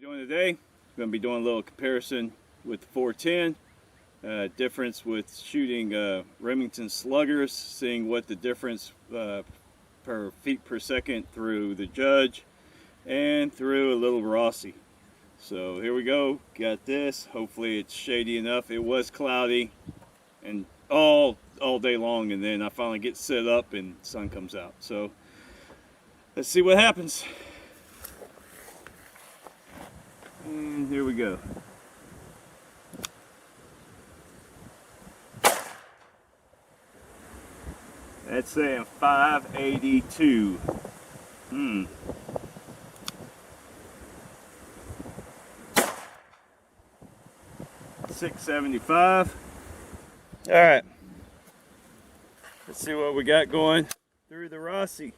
Doing today, I'm going to be doing a little comparison with the 410, difference with shooting Remington SLUGS, seeing what the difference per feet per second through the Judge and through a little Rossi. So here we go, got this. Hopefully it's shady enough. It was cloudy and all day long, and then I finally get set up and the sun comes out. So let's see what happens. And here we go. That's saying 582. 675. All right. Let's see what we got going through the Rossi.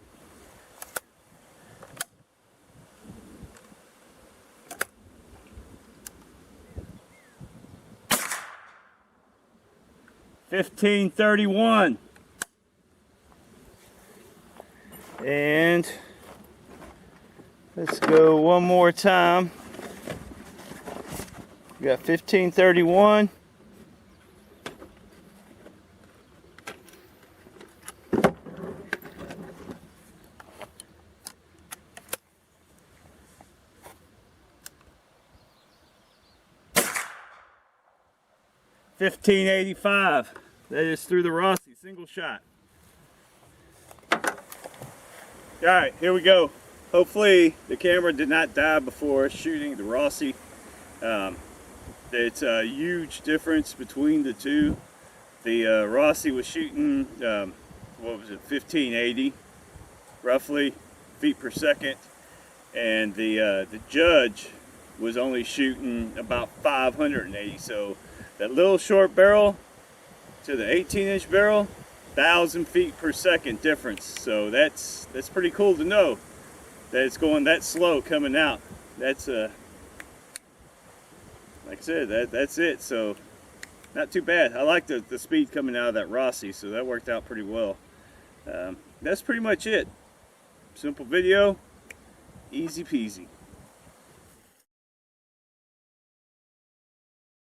$15.31, and let's go one more time. We got $15.31. $15.85. That is through the Rossi, single shot. Alright, here we go. Hopefully the camera did not die before shooting the Rossi. It's a huge difference between the two. The Rossi was shooting, what was it, 1580 roughly feet per second, and the Judge was only shooting about 580. So that little short barrel to the 18-inch barrel, 1,000 feet per second difference. So that's pretty cool to know that it's going that slow coming out. That's like I said, that's it. So not too bad. I like the speed coming out of that Rossi, so that worked out pretty well. That's pretty much it. Simple video, easy peasy.